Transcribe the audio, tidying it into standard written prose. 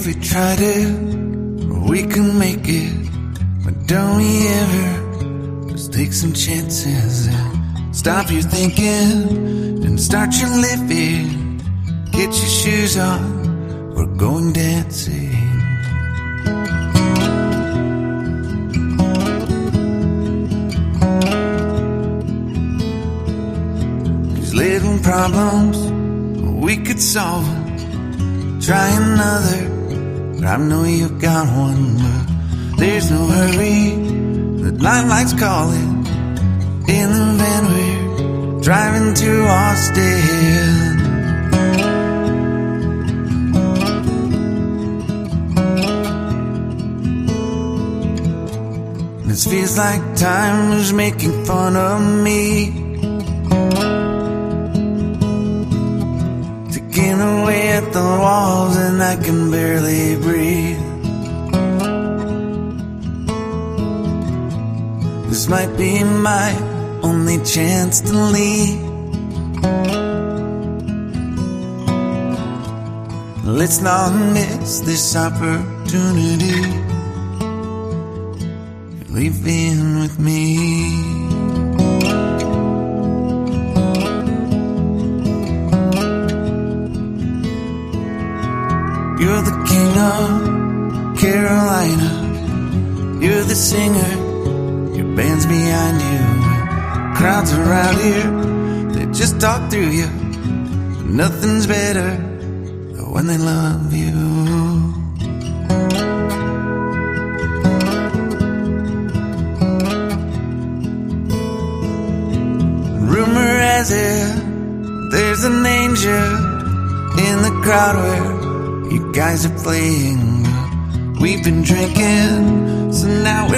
if we tried it, we can make it. But don't we ever just take some chances and stop your thinking and start your living. Get your shoes on, we're going dancing. These little problems, we could solve them. Try another, but I know you got one. But there's no hurry, the limelight's calling. In the van we're driving to Austin. This feels like time is making fun of me, ticking away at the walls and I can barely breathe. This might be my only chance to leave. Let's not miss this opportunity. You're leaving with me. You're the king of Carolina. You're the singer, your band's behind you. Crowds around here, they just talk through you. Nothing's better than when they love you. Rumor has it, there's an angel in the crowd where you guys are playing. We've been drinking, so now we're